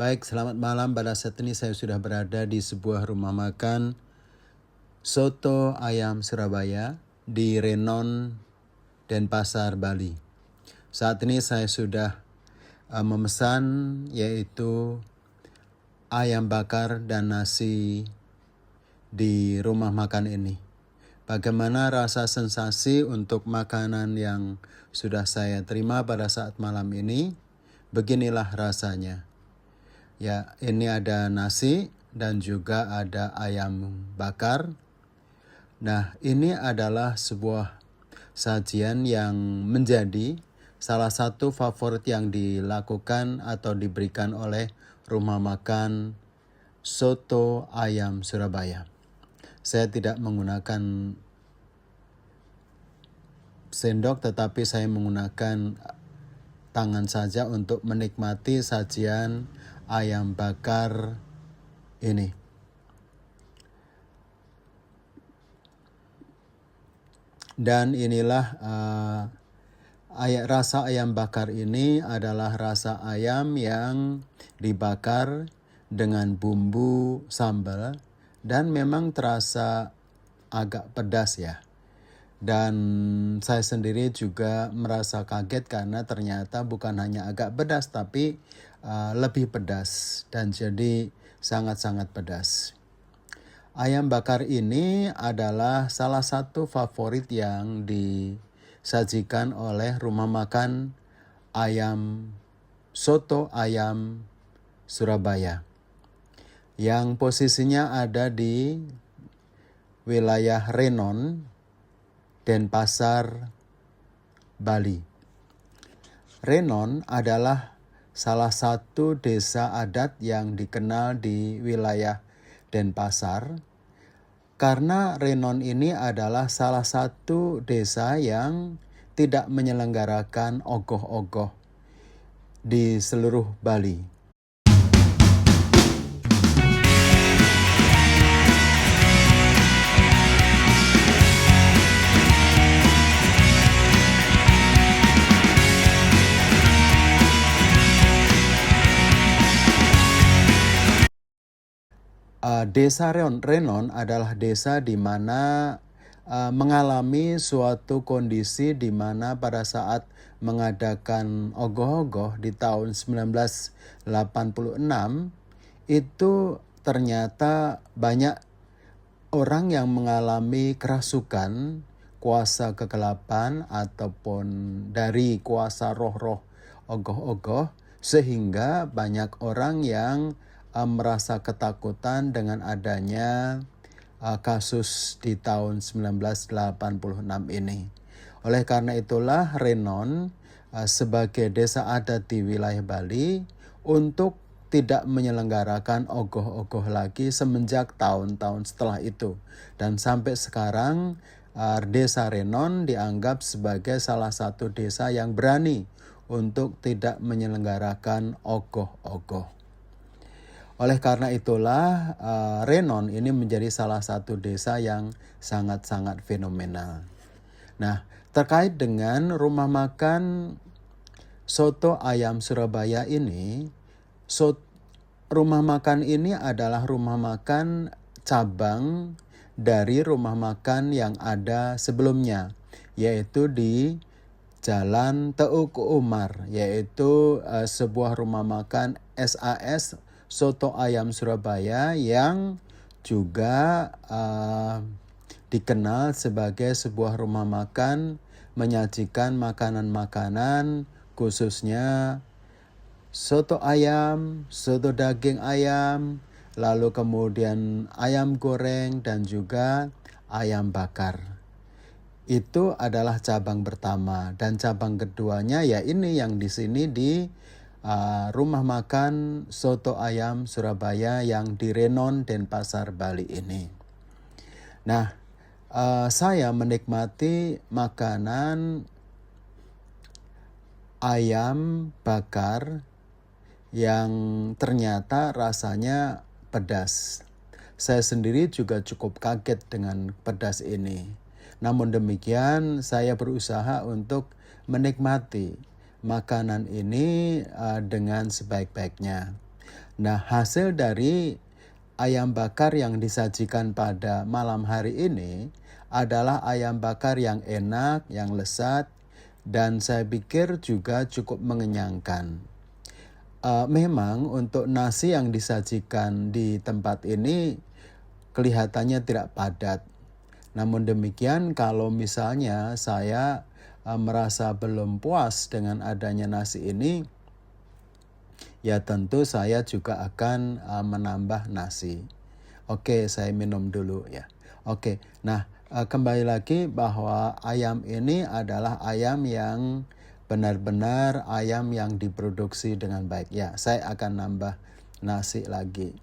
Baik, selamat malam. Pada saat ini saya sudah berada di sebuah rumah makan Soto Ayam Surabaya di Renon, Denpasar, Bali. Saat ini saya sudah memesan yaitu ayam bakar dan nasi di rumah makan ini. Bagaimana rasa sensasi untuk makanan yang sudah saya terima pada saat malam ini? Beginilah rasanya. Ya, ini ada nasi dan juga ada ayam bakar. Nah, ini adalah sebuah sajian yang menjadi salah satu favorit yang dilakukan atau diberikan oleh rumah makan Soto Ayam Surabaya. Saya tidak menggunakan sendok, tetapi saya menggunakan tangan saja untuk menikmati sajian ayam bakar ini. Dan inilah rasa ayam bakar ini adalah rasa ayam yang dibakar dengan bumbu sambal dan memang terasa agak pedas ya. Dan saya sendiri juga merasa kaget karena ternyata bukan hanya agak pedas tapi lebih pedas dan jadi sangat-sangat pedas. Ayam bakar ini adalah salah satu favorit yang disajikan oleh rumah makan ayam Soto Ayam Surabaya yang posisinya ada di wilayah Renon, Denpasar, Bali. Renon adalah salah satu desa adat yang dikenal di wilayah Denpasar karena Renon ini adalah salah satu desa yang tidak menyelenggarakan ogoh-ogoh di seluruh Bali. Desa Renon adalah desa di mana mengalami suatu kondisi di mana pada saat mengadakan ogoh-ogoh di tahun 1986 itu ternyata banyak orang yang mengalami kerasukan, kuasa kegelapan ataupun dari kuasa roh-roh ogoh-ogoh sehingga banyak orang yang merasa ketakutan dengan adanya kasus di tahun 1986 ini. Oleh karena itulah Renon sebagai desa adat di wilayah Bali untuk tidak menyelenggarakan ogoh-ogoh lagi semenjak tahun-tahun setelah itu. Dan sampai sekarang desa Renon dianggap sebagai salah satu desa yang berani untuk tidak menyelenggarakan ogoh-ogoh. Oleh karena itulah Renon ini menjadi salah satu desa yang sangat-sangat fenomenal. Nah, terkait dengan rumah makan Soto Ayam Surabaya ini, rumah makan ini adalah rumah makan cabang dari rumah makan yang ada sebelumnya, yaitu di Jalan Teuku Umar, yaitu sebuah rumah makan SAS Soto Ayam Surabaya yang juga dikenal sebagai sebuah rumah makan menyajikan makanan-makanan khususnya soto ayam, soto daging ayam, lalu kemudian ayam goreng dan juga ayam bakar. Itu adalah cabang pertama dan cabang keduanya ya ini yang di sini di rumah makan Soto Ayam Surabaya yang di Renon, Denpasar, Bali ini. Nah, saya menikmati makanan ayam bakar yang ternyata rasanya pedas. Saya sendiri juga cukup kaget dengan pedas ini. Namun demikian, saya berusaha untuk menikmati makanan ini dengan sebaik-baiknya. Nah, hasil dari ayam bakar yang disajikan pada malam hari ini adalah ayam bakar yang enak, yang lezat, dan saya pikir juga cukup mengenyangkan. Memang untuk nasi yang disajikan di tempat ini kelihatannya tidak padat. Namun demikian, kalau misalnya saya merasa belum puas dengan adanya nasi ini, ya tentu saya juga akan menambah nasi. Oke, saya minum dulu ya. Oke, nah kembali lagi bahwa ayam ini adalah ayam yang benar-benar ayam yang diproduksi dengan baik. Ya, saya akan nambah nasi lagi.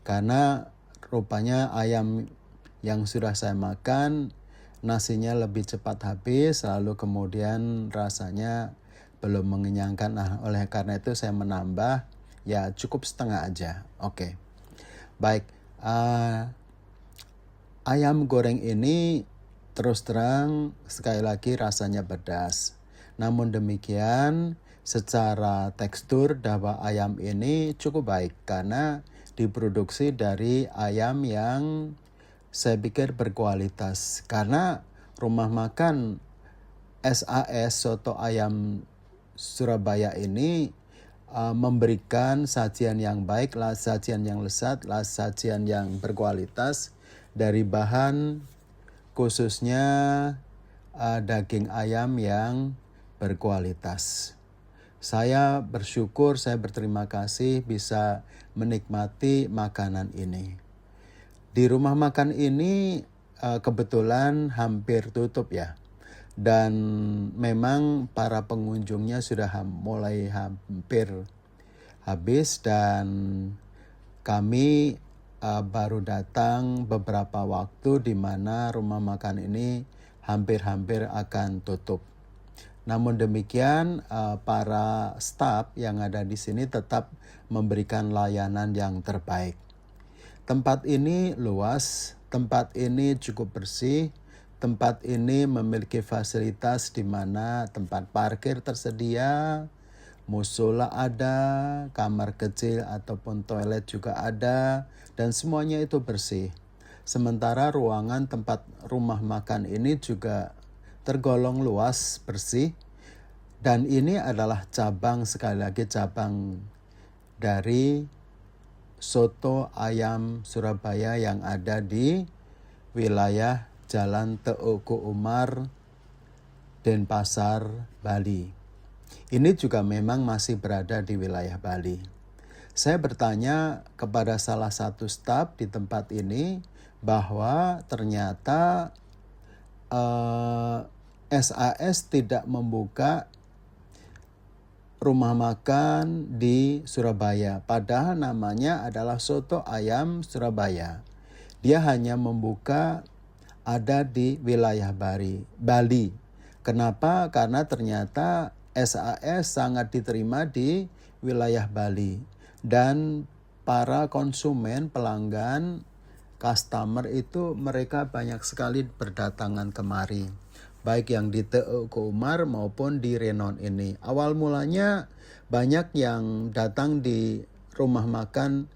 Karena rupanya ayam yang sudah saya makan, nasinya lebih cepat habis, lalu kemudian rasanya belum mengenyangkan. Nah, oleh karena itu saya menambah, ya cukup setengah aja. Oke. Baik, ayam goreng ini terus terang sekali lagi rasanya pedas. Namun demikian, secara tekstur daging ayam ini cukup baik karena diproduksi dari ayam yang saya pikir berkualitas. Karena rumah makan SAS Soto Ayam Surabaya ini memberikan sajian yang baik, sajian yang lezat, sajian yang berkualitas dari bahan khususnya daging ayam yang berkualitas. Saya bersyukur, saya berterima kasih bisa menikmati makanan ini. Di rumah makan ini kebetulan hampir tutup ya. Dan memang para pengunjungnya sudah mulai hampir habis dan kami baru datang beberapa waktu di mana rumah makan ini hampir-hampir akan tutup. Namun demikian para staf yang ada di sini tetap memberikan layanan yang terbaik. Tempat ini luas, tempat ini cukup bersih, tempat ini memiliki fasilitas di mana tempat parkir tersedia, musola ada, kamar kecil ataupun toilet juga ada, dan semuanya itu bersih. Sementara ruangan tempat rumah makan ini juga tergolong luas, bersih, dan ini adalah cabang, sekali lagi cabang dari Soto Ayam Surabaya yang ada di wilayah Jalan Teguh Umar, Denpasar, Bali. Ini juga memang masih berada di wilayah Bali. Saya bertanya kepada salah satu staf di tempat ini bahwa ternyata SAS tidak membuka rumah makan di Surabaya. Padahal namanya adalah Soto Ayam Surabaya. Dia hanya membuka ada di wilayah Bali. Kenapa? Karena ternyata SAS sangat diterima di wilayah Bali. Dan para konsumen, pelanggan, customer itu mereka banyak sekali berdatangan kemari. Baik yang di Teguh Umar maupun di Renon ini. Awal mulanya banyak yang datang di rumah makan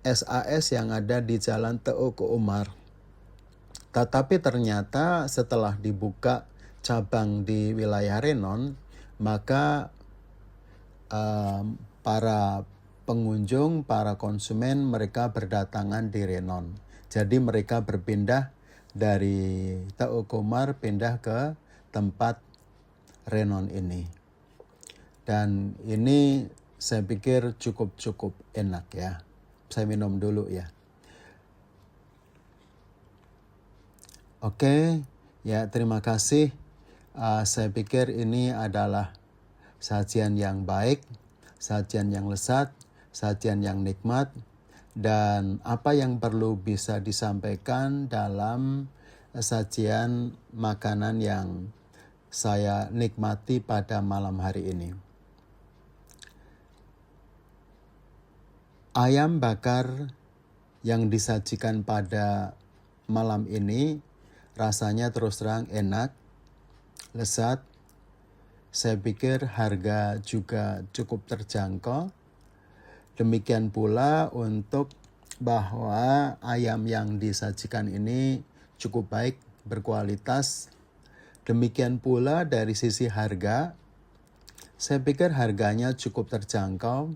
SAS yang ada di Jalan Teguh Umar. Tetapi ternyata setelah dibuka cabang di wilayah Renon, maka para pengunjung, para konsumen mereka berdatangan di Renon. Jadi mereka berpindah dari Teguh Umar pindah ke tempat Renon ini. Dan ini saya pikir cukup enak ya. Saya minum dulu ya. Oke, ya terima kasih. Saya pikir ini adalah sajian yang baik, sajian yang lezat, sajian yang nikmat, dan apa yang perlu bisa disampaikan dalam sajian makanan yang saya nikmati pada malam hari ini. Ayam bakar yang disajikan pada malam ini rasanya terus terang enak, lezat. Saya pikir harga juga cukup terjangkau. Demikian pula untuk bahwa ayam yang disajikan ini cukup baik, berkualitas. Demikian pula dari sisi harga, saya pikir harganya cukup terjangkau,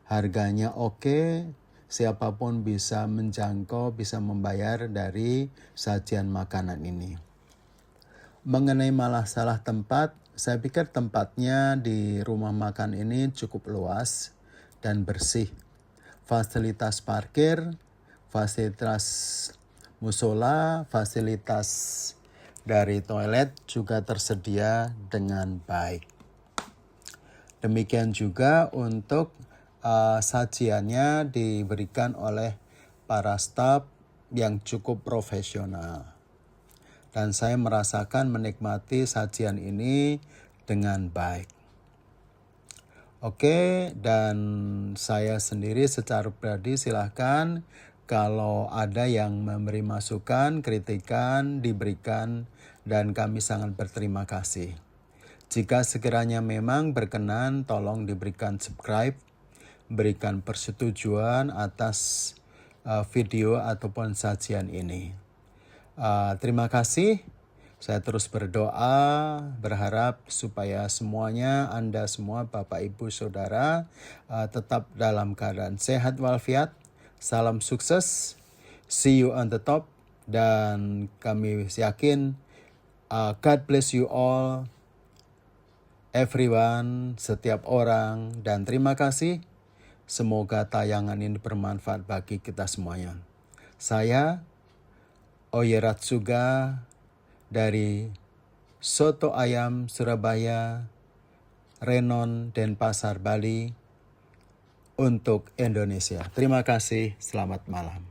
harganya oke, siapapun bisa menjangkau, bisa membayar dari sajian makanan ini. Mengenai masalah tempat, saya pikir tempatnya di rumah makan ini cukup luas dan bersih. Fasilitas parkir, fasilitas musola, fasilitas dari toilet juga tersedia dengan baik. Demikian juga untuk sajiannya diberikan oleh para staf yang cukup profesional. Dan saya merasakan menikmati sajian ini dengan baik. Oke, dan saya sendiri secara pribadi silahkan kalau ada yang memberi masukan, kritikan, diberikan, dan kami sangat berterima kasih. Jika sekiranya memang berkenan, tolong diberikan subscribe, berikan persetujuan atas video ataupun sajian ini. Terima kasih. Saya terus berdoa, berharap supaya semuanya, Anda semua, Bapak, Ibu, Saudara, tetap dalam keadaan sehat walafiat. Salam sukses, see you on the top, dan kami yakin God bless you all, everyone, setiap orang, dan terima kasih. Semoga tayangan ini bermanfaat bagi kita semuanya. Saya, Oyeratsuga, dari Soto Ayam Surabaya, Renon, Denpasar, Bali, untuk Indonesia. Terima kasih, selamat malam.